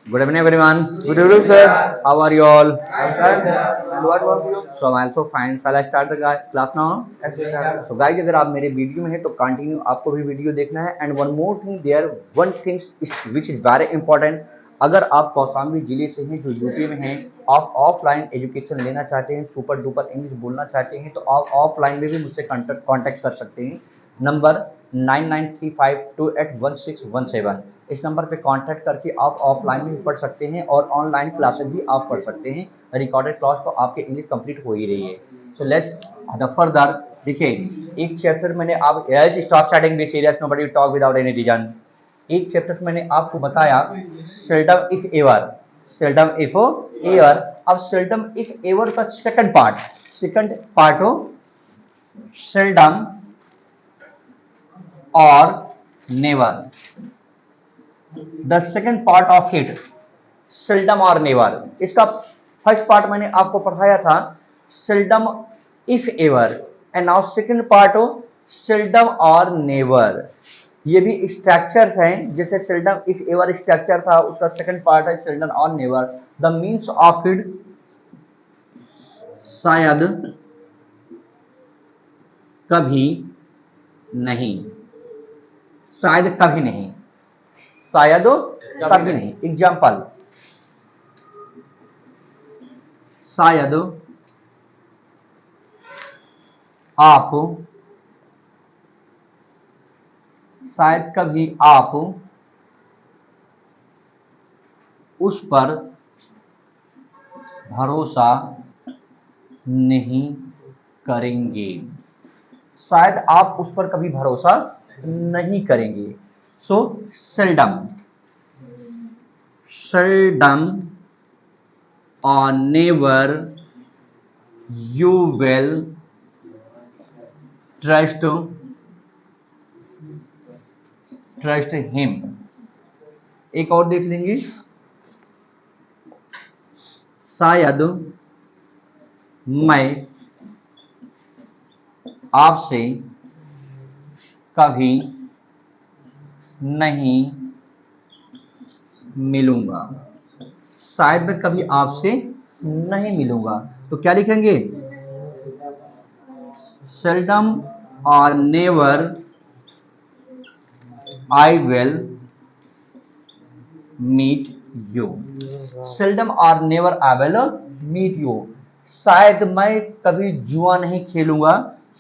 Good evening, everyone. Good evening, sir. How are you all? I'm fine. And what about you? So I'm also fine. Shall I start the class now? Yes, sir. So guys, अगर आप मेरे video में हैं तो continue आपको भी video देखना है. And one more thing there one things which is very important. अगर आप कौशाम्बी जिले से हैं जो यूपी में हैं, आप ऑफलाइन एजुकेशन लेना चाहते हैं, सुपर डुपर इंग्लिश बोलना चाहते हैं, तो आप ऑफलाइन में भी मुझसे कांटेक्ट कर सकते हैं. नंबर 9935281617. इस नंबर पे कांटेक्ट करके आप ऑफलाइन भी पढ़ सकते हैं और ऑनलाइन क्लासेस भी आप पढ़ सकते हैं. रिकॉर्डेड क्लास तो आपके इंग्लिश कंप्लीट हो ही रही है. So let's further. देखिए, एक चैप्टर मैंने आप stop starting be serious, nobody talk without any reason. एक चैप्टर मैंने आपको बताया seldom if ever. Seldom if ever. अब सेल्डम इफ एवर का सेकंड पार्ट हो सेल्डम और never. The second part of it seldom और नेवर. इसका फर्स्ट पार्ट मैंने आपको पढ़ाया था seldom if ever, and now second part हो सेल्डम और नेवर. ये भी स्ट्रक्चर्स हैं. जैसे सेल्डम इफ एवर स्ट्रक्चर था, उसका सेकंड पार्ट है सेल्डम और never. The means of it शायद कभी नहीं. शायद कभी नहीं. शायद कभी नहीं. एग्जाम्पल, शायद आप शायद कभी आप उस पर भरोसा नहीं करेंगे. शायद आप उस पर कभी भरोसा नहीं करेंगे. सो seldom or never you will trust him. एक और देख लेंगे. शायद मैं आपसे कभी नहीं मिलूंगा. शायद मैं कभी आपसे नहीं मिलूंगा. तो क्या लिखेंगे? सेल्डम और never I will meet you. Seldom और never I will meet you. शायद मैं कभी जुआ नहीं खेलूंगा.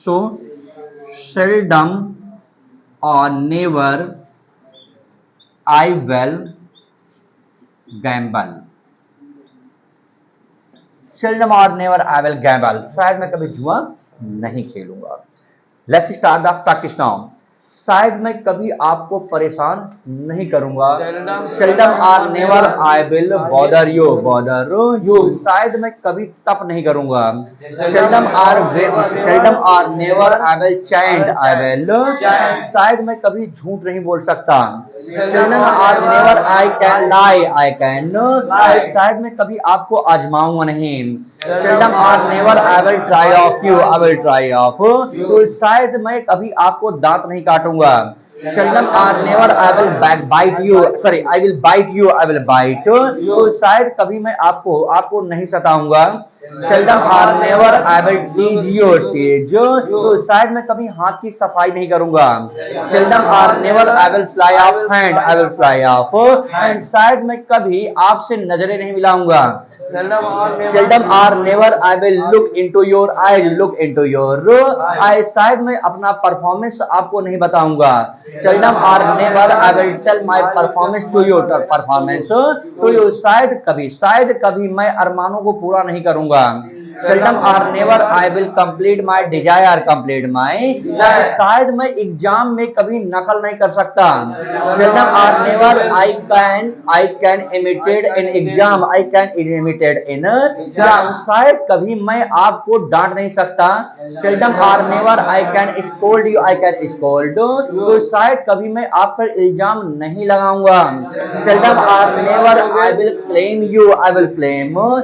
सो सेल्डम और never I will gamble. Seldom और नेवर आई विल गैम्बल. शायद मैं कभी जुआ नहीं खेलूंगा. Let's start the practice now. शायद मैं कभी आपको परेशान नहीं करूंगा. सेल्डम और never I will bother you. शायद मैं कभी तप नहीं करूंगा. सेल्डम और नेवर आई विल चैंट. शायद मैं कभी झूठ नहीं बोल सकता. सेल्डम और नेवर आई कैन लाई. शायद मैं कभी आपको आजमाऊंगा नहीं. सेल्डम और never I will try of you. तो शायद मैं कभी आपको दांत नहीं काटूंगा. सेल्डम और never I will bite you. तो शायद कभी मैं आपको नहीं सताऊंगा. सेल्डम और never I will tease you. तो शायद मैं कभी हाथ की सफाई नहीं करूंगा. सेल्डम और never I will fly off hand. शायद मैं कभी आपसे नजरें नहीं मिलाऊंगा. सेल्डम और never I will look into your eyes. शायद मैं अपना परफॉर्मेंस आपको नहीं बताऊंगा. सेल्डम और never I will tell my performance to you. शायद कभी मैं अरमानों को पूरा नहीं करूंगा. सेल्डम और never I will complete my desire. शायद मैं एग्जाम में कभी नकल नहीं कर सकता. सेल्डम और never I can imitate in exam. शायद कभी मैं आपको डांट नहीं सकता. सेल्डम और never I can scold you. तो शायद कभी मैं आप पर इल्जाम नहीं लगाऊंगा. सेल्डम और never I will claim you.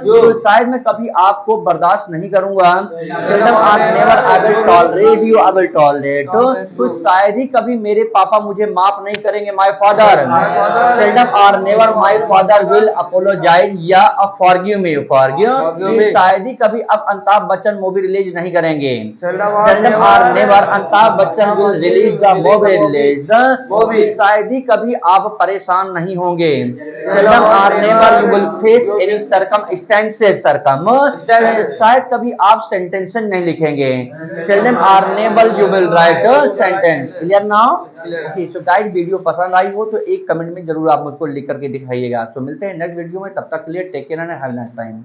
तो शायद मैं कभी आपको बर्दाश्त नहीं करूंगा। सेल्डम और never I will tolerate you, I will tolerate, तो शायद ही कभी मेरे पापा मुझे माफ नहीं करेंगे, माय फादर। सेल्डम और never my father will apologise या फॉरगिव मी, फॉरगिव, शायद ही कभी अब अमिताभ बच्चन मूवी रिलीज नहीं करेंगे। सेल्डम और never Amitabh Bachchan will release the movie, release the movie, शायद ही कभी आप परेशान नहीं होंगे। सेल्डम और never you will face any circumstances, शायद कभी आप सेंटेंस नहीं लिखेंगे। सेल्डम और never you will write sentence. Clear now? So guys, video पसंद आई हो तो एक कमेंट में जरूर आप मुझको लिख करके दिखाइएगा। तो मिलते हैं नेक्स्ट वीडियो में, तब तक के लिए take care and have a nice time.